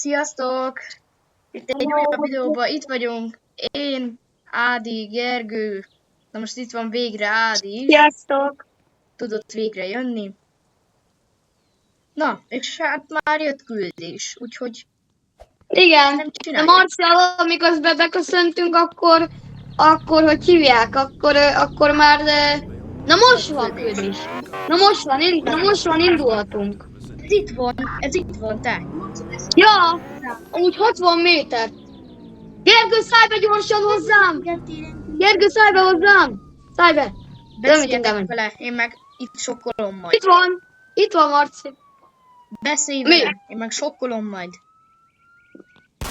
Sziasztok! Itt egy újabb videóban, itt vagyunk. Én, Ádi, Gergő. Na most itt van végre Ádi is. Sziasztok! Tudott végre jönni. Na, és hát már jött küldés, úgyhogy Igen, nem de csináljuk. Marcial, amikor beköszöntünk, akkor hogy hívják, akkor már, na most van küldés. Na most van, indulhatunk. Ez itt van, te. Ja, úgy 60 méter. Gergő, szállj be gyorsan hozzám! Gergő, szállj be hozzám! Szállj be! Beszéljetek vele, én meg itt sokkolom majd. Itt van Marci. Beszélj Mi? vele, én meg sokkolom majd.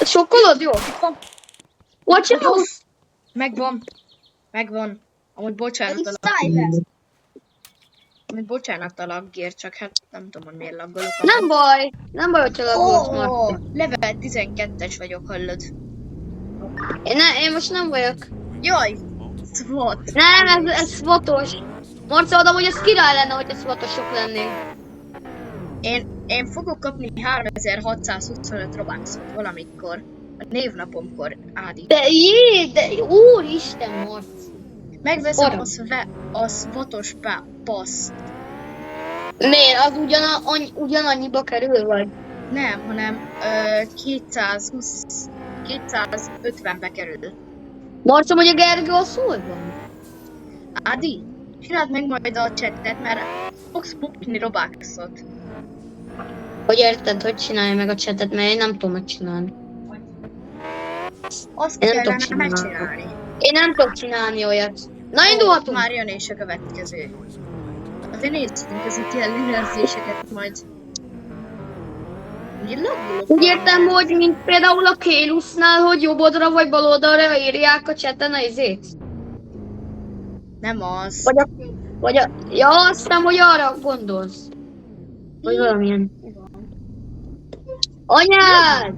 Sokkolod? Jó. Itt van. Watch out! Megvan. Amúgy bocsánat a laggért, csak hát nem tudom, hogy miért laggolok. Nem baj, hogyha laggolsz, Marci. Level 12-es vagyok, hallod? Én most nem vagyok. Jaj! SWAT! Nem, ez SWAT-os. Marci, oda, hogy ez király lenne, hogy ez SWAT-osok lennénk. Én fogok kapni 3625 Robuxot valamikor. A névnapomkor, Ádi. De úristen, Marci. Megveszem a SWAT-os paszt. Miért? Az ugyanannyiba kerül, vagy? Nem, hanem 250-be kerül. Marci, hogy a Gergő a szól van? Ádi, csináld meg majd a chattet, mert fogsz bukni Robuxot. Hogy érted, hogy csinálja meg a chatet, mert én nem tudom megcsinálni. Azt kellene megcsinálni. Én nem tudok csinálni olyat. Na, indulhatunk! Már jön és a következő. Azért nézzünk ezek ellenőrzéseket majd. Úgy értem, hogy mint például a Kélusznál, hogy jobb oldalra vagy bal oldalra írják a chaten a izét. Nem az. Ja, azt nem, hogy arra gondolsz. Vagy valamilyen. Anyád!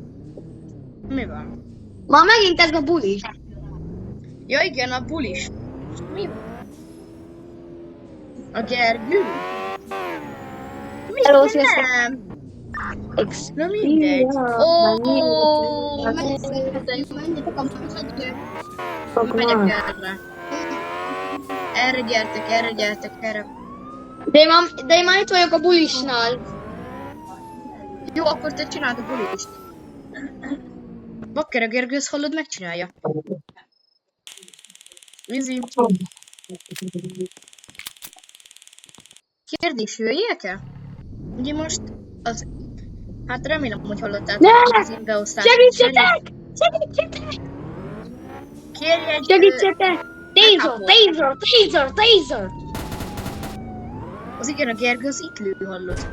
Mi van? Ma megint ez a bulis. Ja igen, a bulis. Mi van? A Gergő? Hello, sziasztok. Nem. Na mindegy. Megyek erre. Erre gyertek. De én már itt vagyok a bulisnál. Jó, akkor te csináld a bulist. Bakker, a Gergőz hallod, megcsinálja. Easy. Kérdés, jöjjek-e? Ugye most az... Hát remélem, hogy hallottátok az én beosztást. Segítsetek! Kérj egy... Segítsetek! Taser! Az igen, a Gergő az itt lő, hallod.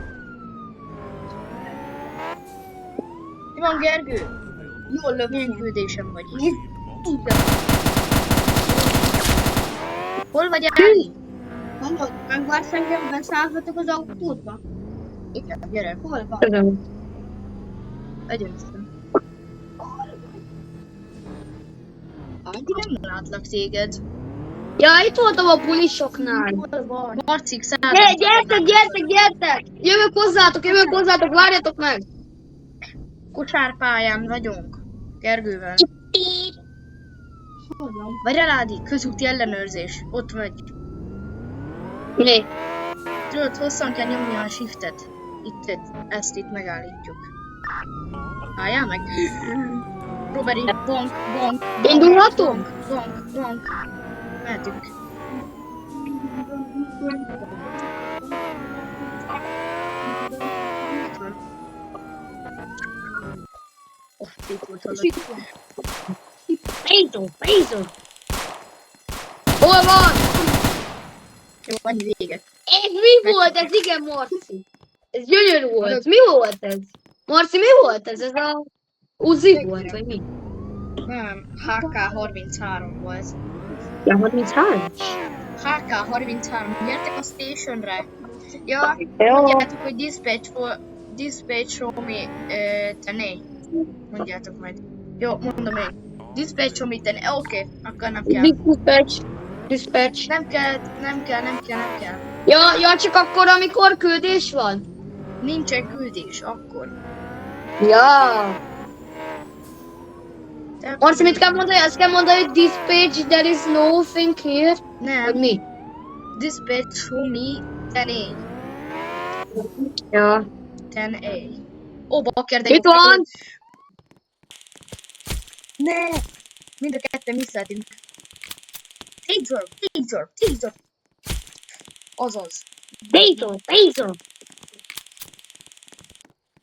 Mi van, Gergő? Jól lök, milyen küldésem vagy. Hol vagy, Ádi? Mondod, megvársz engem, beszállhatok az autódba? Igen, gyere. Hol van? Egyenesen. Ádi, nem látlak téged. Ja, itt voltam a bulisoknál. Hol van? Marcik, Gyertek! Jövök hozzátok, várjatok meg! Kosárpályán vagyunk. Gergővel. Hol van? Vagy Ádi, közúti ellenőrzés. Ott vagy. Mi? Tudod, hosszan kell nyomni a shiftet. Ezt itt megállítjuk. Álljál meg! Roberi, bonk. Indulhatunk? Bonk. Mehetünk. Itt volt hallod. Taser! Hol van? Jó, annyi véget. Ez mi volt? Ez igen, Marci. Ez gyönyörű volt. Mi volt ez? Marci, mi volt ez? Ez a Uzi volt, vagy mi? Nem, HK33 volt. Ja, 33? HK33, gyertek a stationre. Ja, Jó. mondjátok, hogy dispatch for me, tenné. Mondjátok majd. Jó, mondom én. Dispatch for me, tenné. Oké, akkor nem kell. Dispatch. Nem kell. Ja, csak akkor, amikor küldés van? Nincsen küldés, akkor. Ja. Marci, mit kell mondani? Azt kell mondani, hogy dispatch, there is nothing here. Nem. Vagy mi? Dispatch show me 10A. Ja. 10A. Ó, bakker, de Itt jó. van! Ne! Mind a ketten visszahetünk. Taser! Azaz. Taser!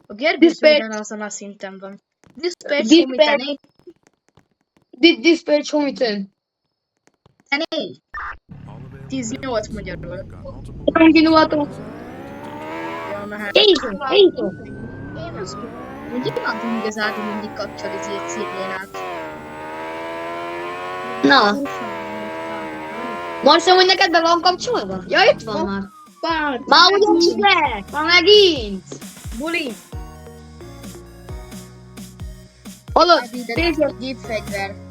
A Gergő Dispatch. ugyanazon a szinten van. Dispatch show me 10A. Dispatch, hol mit ön? 10A. 18 magyarul. Indulhatunk. Ja, na hát. Taser! Én azt hogy imádom, hogy az Ádi mindig kapcsol az ilyen szirénát. Na. Marci, hogy neked be van kapcsolva? Ja, itt van már. Már ugyanis lett! Már megint! Buli! Hallod? Ádi, de Taser!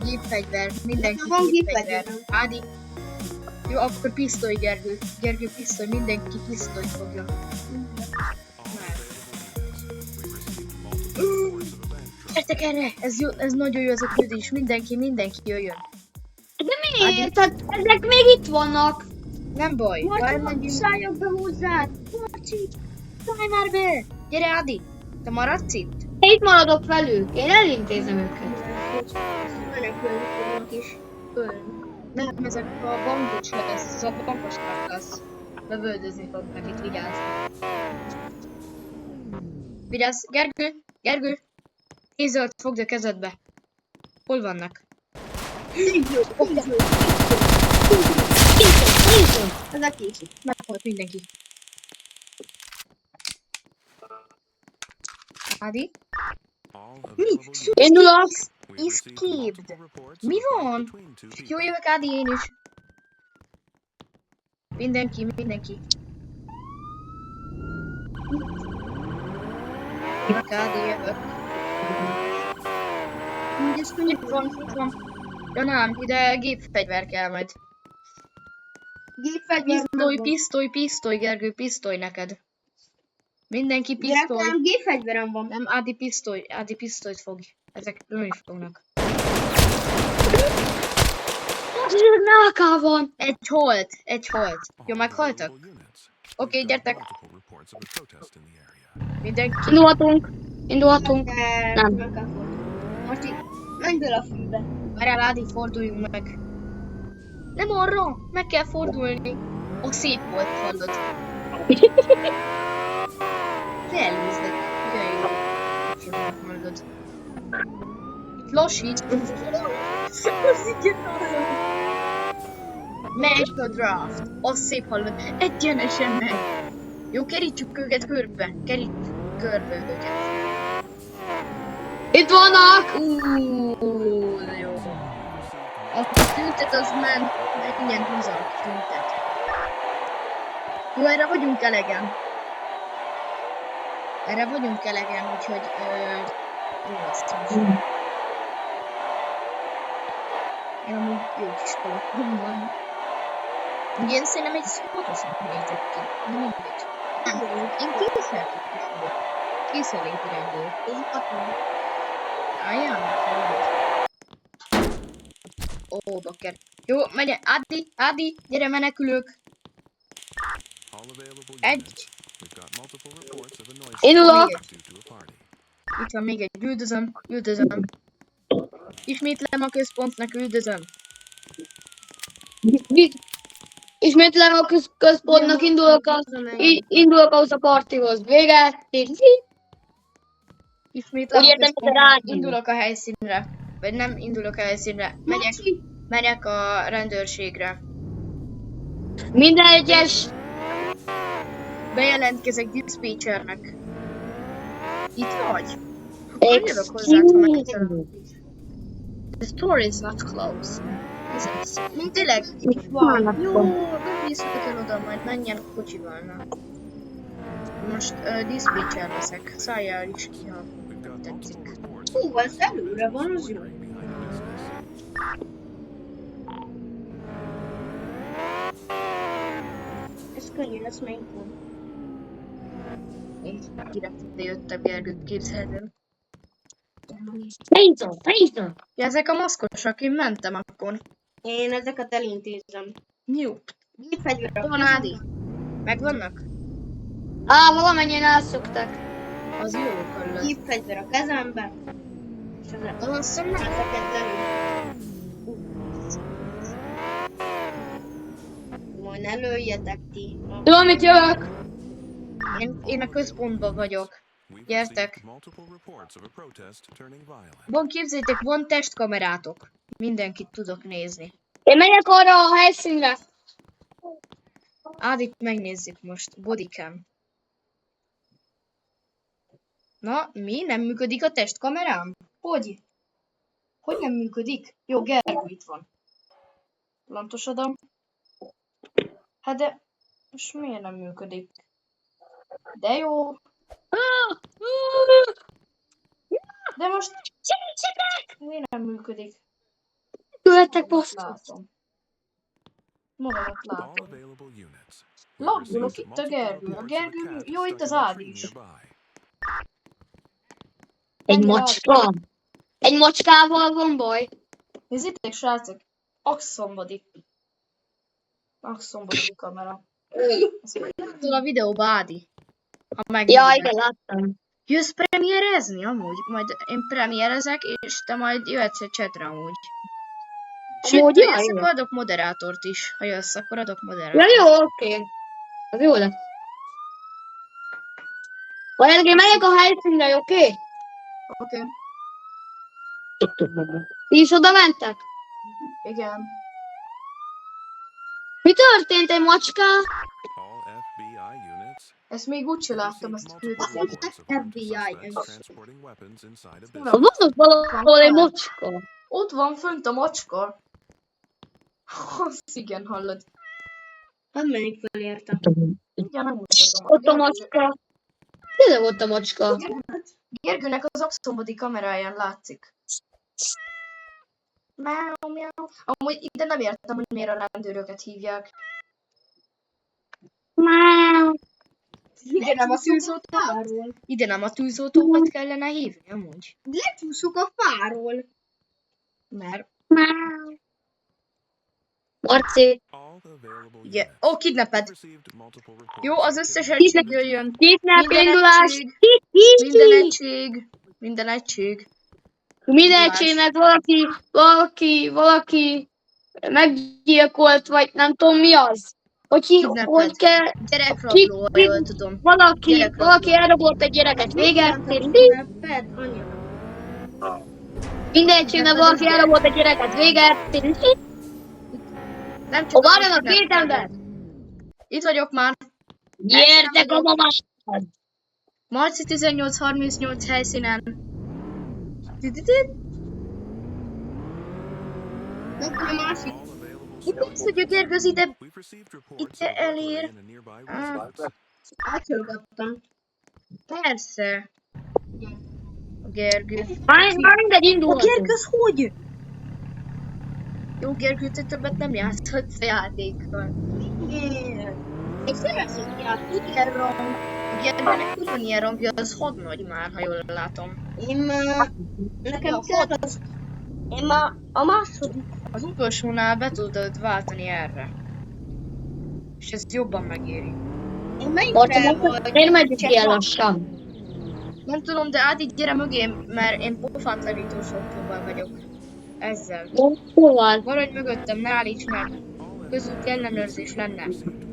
gépfegyver, mindenki Van gépfegyver. gépfegyver. Ádi. Jó, akkor pisztoly, Gergő. Gergő pisztoly, mindenki pisztolyt fogja. Gyertek erre! Ez nagyon jó ez a küldés. Mindenki jöjjön. De miért? Hát ezek még itt vannak. Nem baj. Marci, Elmegyünk. szálljak be hozzád! Marci! Szállj már be! Gyere, Ádi! Te maradsz itt? Én itt maradok velük. Én elintézem őket. Menekülni fognak is. Nem, ezek a bankos lesz. Ez a bankos lesz. Lövöldözni fognak itt, vigyázz. Vigyázz, Gergő! Tézert fogd a kezedbe. Hol vannak? Ezek is. Meghalt mindenki. Ádi? Mi? Indulok. Escaped. Mi van? Jó, jövök, Ádi, én is. Mindenki. Jövök, Ádi, jövök. Itt van. Ja nem, ide gépfegyver kell majd. Gépfegyver. Pisztoly, Gergő, pisztoly neked. Mindenki pisztoly. Nekem gépfegyverem van. Nem, Ádi pisztolyt fog. Ezek lőni fognak. Náká van. Egy holt. Jó, meghaltak? Oké, gyertek. Mindenki. Indulhatunk. Nem. Nem kell fordulni. Marci, menj bele a fűbe. Várjál, Ádi, forduljunk meg. Nem arra, meg kell fordulni. Ó, szép volt, hallod. Ne előznek. Olyan jó. Csak hallod. Lassít. Megy a draft. Az szép, hallod. Egyenesen meg. Jó, kerítsük őket körbe. Körbe őket. Itt vannak. De jó. A tüntet az ment. Ingyen húzzanak tüntet. Jó, erre vagyunk elegen. Úgyhogy jó lesz. Én amúgy jó iskola van. Én szerintem egy szótosan nézek ki. De mindegy. Nem, én készelnék rendőr. Én katon. Aján, ó, bakker. Jó, megy, Ádi, gyere, menekülők. Egy. Indulok. Itt van még egy, üldözöm. Ismétlem a központnak, üldözöm. Ismétlem a központnak, indulok ahhoz a partihoz. Vége. Ismétlem Úgy a értem, hogy központnak, rád indulok a helyszínre. Vagy nem indulok a helyszínre, megyek a rendőrségre. Minden egyes. Bejelentkezek dispatchernek. Itt vagy? Akkor jövök hozzátok meg. The store is not closed. Tényleg? Jó, nem visszük el oda, majd menjen a kocsival. Na. Most dispatcher leszek. Szálljál is ki, ha tetszik. Hú, ez előre van, az jó. Ez könnyű lesz, melyik van. Én direkt ide jöttem, Gergőt, képzeled el. Nézd! Ja, ezek a maszkosak, én mentem akkor. Én ezeket elintézem. Jó. Gépfegyver a Van Ádi? kezemben. Megvannak? Valamennyien elszoktak. Az jó hallod. Gépfegyver a kezemben. És Azt hiszem nem. ezeket lelőtt. Majd ne lőjetek ti. Tudom, mit jövök? Én a központban vagyok. Gyertek. Van, képzeljétek, van testkamerátok. Mindenkit tudok nézni. Én megyek arra a helyszínre. Ádit megnézzük most. Bodycam. Na, mi? Nem működik a testkamerám? Hogy? Hogy nem működik? Jó, Gergő itt van. Lantosodom. Hát de... Most miért nem működik? De jó. De most... Miért nem működik? Jöttek posztot. Látom. Magamat látom. Laggolok itt a Gergő. A Gergő... Jó, itt az Ádi is. Egy macska. Egy macskával van baj. Nézzétek, srácok. Axonbody kamera. Tudod a videóba, Ádi? Ha Ja, megnézed. igen, láttam. Jössz premierezni amúgy? Majd én premierezek, és te majd jöhetsz a chatre amúgy. Sőt, Amúgy, ha ja, jössz, igen. akkor adok moderátort is. Ha jössz, akkor adok Ja, moderátort. jó, oké. Az jó lesz. Vagy én megyek a helyszínre, oké? Oké. Ti is oda mentek? Igen. Mi történt egy macska? Ezt még úgyse láttam, ezt a küldetést. FBI. Van ott valahol egy macska. Ott van fönt a macska. Azt igen, hallod. Nem menjük fel érte. Igen, nem mutatom. Ott a macska. Tényleg ott a macska. Gergőnek az Axonbody kameráján látszik. Miau, miau. Amúgy ide nem értem, hogy miért a rendőröket hívják. Ide nem a tűzoltókat? Ide nem a tűzoltókat kellene hívni, amúgy. Lecsúszok a fáról. Mert... Marci. Ugye... Ó, kidnapped. Jó, az összes egység jöjjön. Kidnap Minden indulás. egység. Minden egység. Minden egység. Minden egységnek valaki meggyilkolt, vagy nem tudom mi az. Hogy kell, Gyerekrabló, ha jól tudom. valaki elrabolt egy gyereket véget. Ped, anya. Minden egységnek valaki elrabolt egy gyereket véget. Nem csak Várjon a két ember! Itt vagyok már. Gyertek a mamát! Marci 1838 helyszínen. Akkor a másik. Itt az, hogy a Gergő az ide elér. Átszolgattam. Persze. A Gergő. Már mindegy, A indulhatunk. Gergő az hogy? Jó, Gergő, te többet nem játszhatsz a játékkal. Egy szeretnék játszani. Ilyen rang. A Gergőnek ugyanilyen rangja, az hadnagy már, ha jól látom. Nekem kell az... Én már a második. Az utolsónál be tudod váltani erre. És ez jobban megéri. Én melyikre vagy? Miért megyünk ilyen lassan? Nem tudom, de Ádi, gyere mögém, mert én pofátlanítós autóban vagyok. Ezzel. Hol van? Maradj mögöttem, ne állíts meg. Közúti ellenőrzés lenne.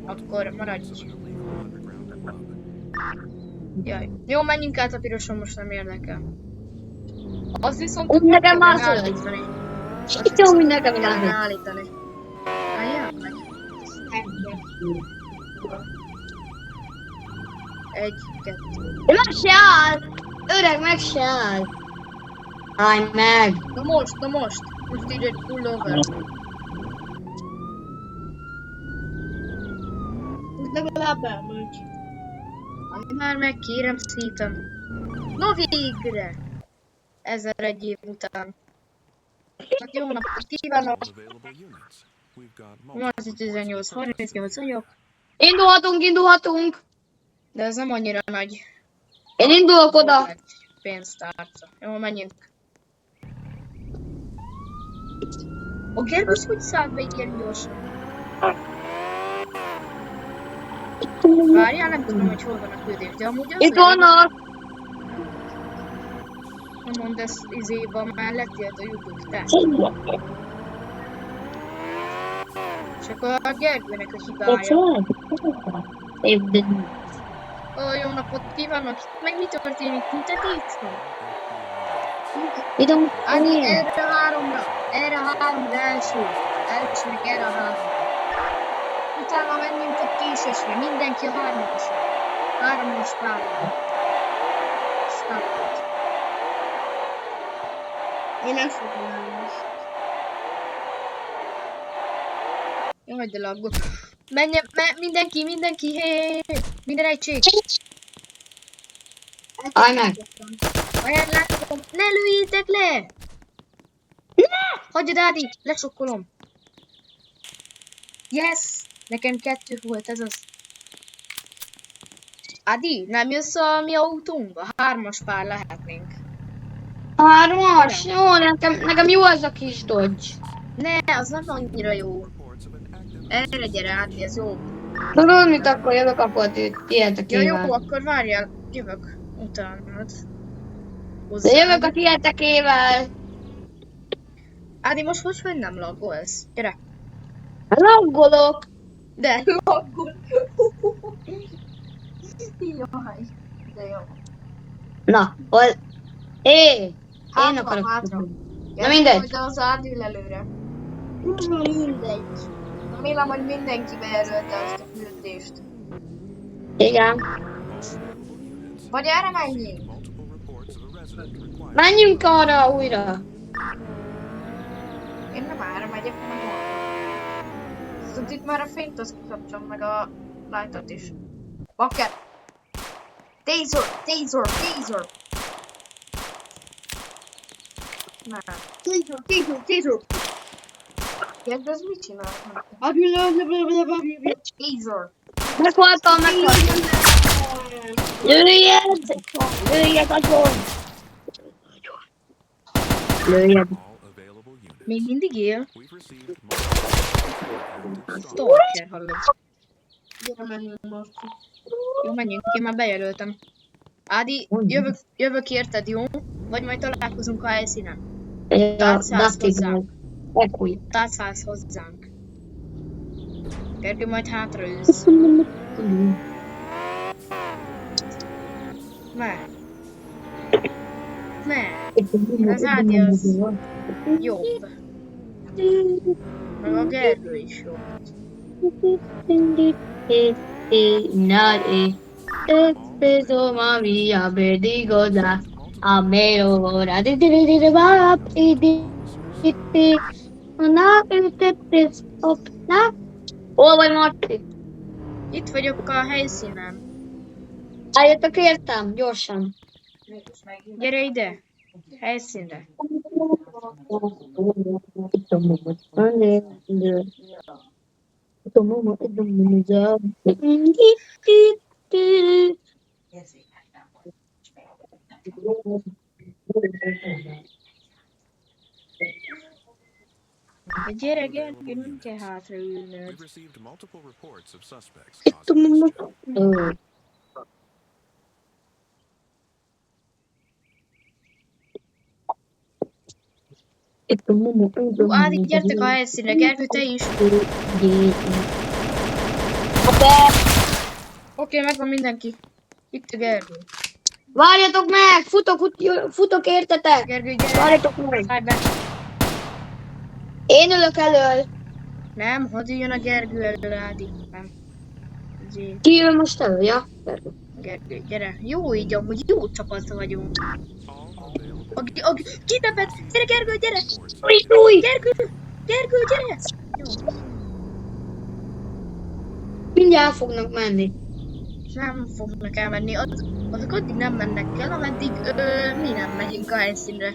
Akkor maradj. Jaj. Jó, menjünk át a piroson, most nem érdekel. Az viszont... Úgy nekem már zöld. állítani. Itt jó, hogy nekem Kellene nem. állítani. Álljál meg. Egy, kettő. Meg se áll! Öreg, meg se áll! Állj meg! Na most. Most így egy pull over. Legalább elmegy. Állj már meg, kérem szépen. No végre! 1001 év után. Hát jó napot kívánok! Marci 1838 vagyok. Indulhatunk! De ez nem annyira nagy. Én indulok oda! pénztárca. Jó, menjünk. A Gergős hogy szállt be ilyen gyorsan? Várjál, nem tudom, hogy hol van a küldés, de amúgy az, Itt vannak! nem mondd, ez izéban már lettél a lyukuk, te. És akkor a Gergőnek a hibája. Ó, jó napot kívánok! Meg mi történik? Tüntetés van? Hát erre a háromra! Erre a háromra elsőnek erre a háromra. Utána menjünk a késésre, mindenki a hármasra. Hármas párra. Start. Én nem fogom elmenni. Jaj, de laggol. Menjen, mindenki, hé! Minden egység! Állj meg! Olyan látom, ne lőjétek le! Ne! Hagyjad, Ádi, lesokkolom. Yes! Nekem 2 volt, ez az. Ádi, nem jössz a mi autónkba? 3-as pár lehetnénk. 3-as? Jó, nekem jó az a kis Dodge. Ne, az nem annyira jó. Erre gyere, Ádi, ez jó. Tudod mit, akkor jövök a potét, Ja, tietekével. jó, akkor várjál, jövök utánad. De jövök a tietekével. Ádi, most hogy nem laggolsz? Gyere. Laggolok. De laggol. Jaj, de jó. Na, hol? Én Hátra, akarok. hátra. Na mindegy. De az Ádi ül előre. Mindegy. Remélem, hogy mindenki bejelölte azt a küldést. Igen. Vagy erre menjünk? Menjünk arra újra. Én nem erre megyek, hanem arra. Viszont itt már a fényt azt kikapcsolom, meg a lightot is. Bakker! Taser! Nem. Taser. Kérdezd, ez mit csinál? Taser! Meghaltam. Lőjed agyon. Lőjed. Még mindig él? Stalker, hallod. Gyere, menjünk most. Jó, menjünk, én már bejelöltem. Ádi, jövök érted, jó? Vagy majd találkozunk a helyszínen. Tátszállsz hozzánk. Tátszállsz hozzánk. Gergő, majd hátra ülsz. Ne. Az Ádi az jobb. Meg a Gergő is jobb. Espeso Maria Berdigoda Amero ora di bap di na opna. Hol vagy, Marti? Itt vagyok a helyszínen. Álljatok értem, gyorsan. Gyere ide. Helyszínre. Gyere, Gergő, nem kell hátra ülnöd. Ádi, gyertek a helyszínre, Gergő, te is. Oké, megvan mindenki. Itt a Gergő. Várjatok meg! Futok értetek! Gergő, gyere. Várjatok meg! Szállj be. Én ülök elől. Nem, hadd üljön a Gergő elől, Ádi. Nem. Ki jön most elő, ja? Gergő, gyere. Jó így, amúgy jó csapat vagyunk. Kitepet! Gyere, Gergő, gyere! Új! Gergő, gyere! Jó. Mindjárt el fognak menni. Nem fognak elmenni. Azok addig nem mennek el, ameddig mi nem megyünk a helyszínre.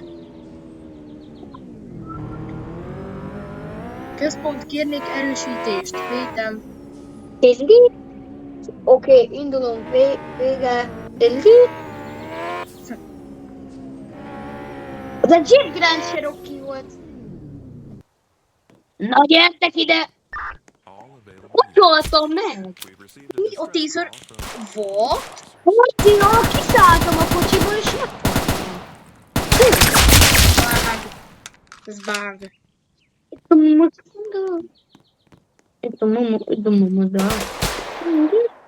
Központ, kérnék erősítést. Vétel. Oké, indulunk. Vége. Az egy Jeep Grand Cherokee volt. Na gyertek ide! Hogy voltam meg? Mi a teaser? What? Hogy én kiszálltam a kocsiból és megfogtam. Bug. Ez bug. Itt a mama.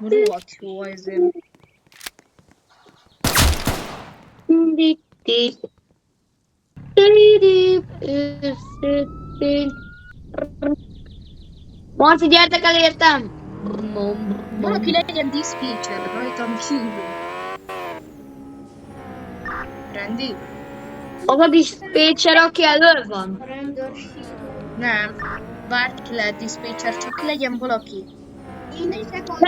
Rohadt jó ezért. Marci, gyertek el értem! Valaki legyen dispatcher rajtam kívül. Rendi? Az a dispatcher, aki elől van. A rendőrség. Nem. Bárki lehet dispatcher, csak legyen valaki. Én leszek a...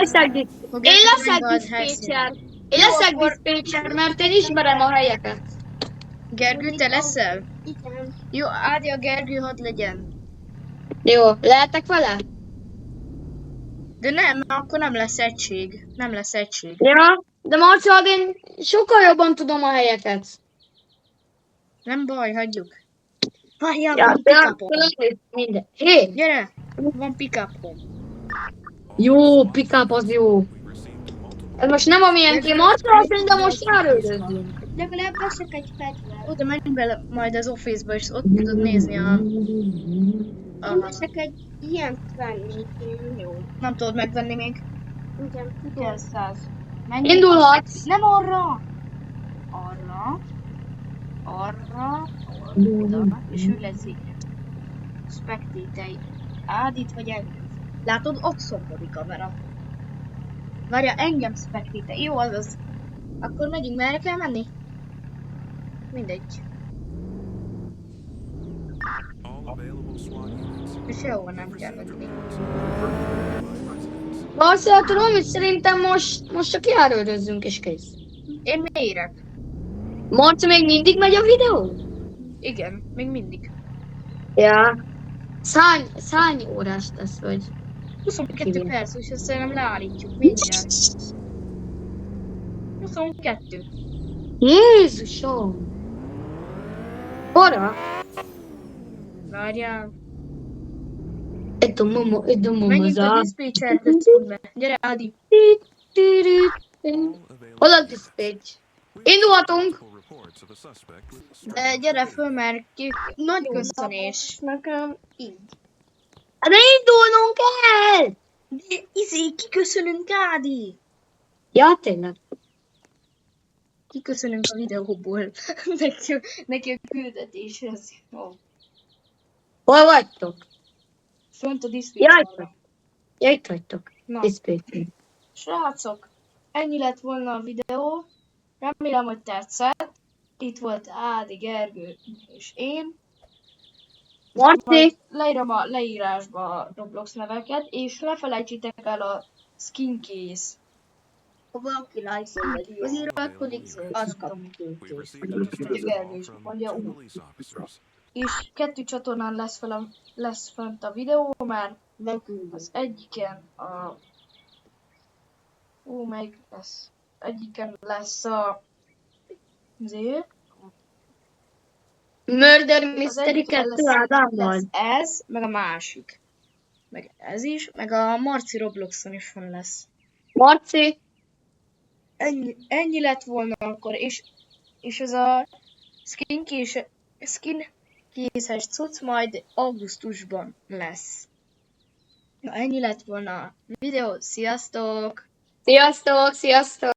Én leszek dispatcher. Én leszek dispatcher, mert én ismerem a helyeket. Gergő, te leszel? Igen. Jó, Ádi, a Gergő hadd legyen. Jó, lehetek vele? De nem, akkor nem lesz egység. Nem lesz egység. Ja, de Marci, én sokkal jobban tudom a helyeket. Nem baj, hagyjuk. Várjál, Ja, van pick-upom. minden. Hé, Gyere, van pick-upom. jó, pick-up az jó. Ez most nem amilyen ki Marci, de most járőrözzünk. Legalább veszek egy fegyvert. Oda menj bele majd az Office-ba, és ott tudod nézni Én veszek egy ilyen venni. Jó. Nem tudod megvenni még. Igen, tudom. 900. Mennyi? Indulhatsz. Nem arra! Arra. Arra. Oda. És ő lesz így. Spectate-ei. Ádit vagy engem? Látod, ott szomorú kamera. Várja, engem spectate. Jó, azaz. Akkor megyünk, merre kell menni? Mindegy. És jó, nem kell menni. Marci, tudom, hogy szerintem most csak járőrözzünk és kész. Én mérek. Marci, még mindig megy a videó? Igen, még mindig. Ja. Szány órás lesz, vagy? 22 Igen. perc, és azt szerintem leállítjuk mindjárt. 22. Jézusom! Hora? Várjál. Eto momo Menjünk a za. dispatcher központba. Gyere, Adi. Hol a dispatch? Indulhatunk! De gyere föl, mert nagy köszönés. Nekem így. De indulnunk kell! De kiköszönünk, Ádi. Ja, tényleg. Kiköszönünk a videóból. neki a küldetéshez. Oh. Hol vagytok? Fönt a Ja, dispatcherre. itt vagytok. Na. Dispatch. Srácok, ennyi lett volna a videó. Remélem, hogy tetszett. Itt volt Ádi, Gergő és én. Marci! Majd leírom a leírásba a Roblox neveket, és ne felejtsétek el a skincase. Ha valaki like-ol, az írálkodik, az kap Gergő is mondja úgy. És 2 csatornán lesz fent a videó, mert az egyiken a... melyik lesz? Egyiken lesz a... Azért. Murder Az Mystery egyiken 2 Ádámmal. lesz ez, meg a másik. Meg ez is, meg a Marci Robloxon is van lesz. Marci! Ennyi lett volna akkor, és ez a skinkészes cucc majd augusztusban lesz. Na, ennyi lett volna a videó, sziasztok! Sziasztok, sziasztok!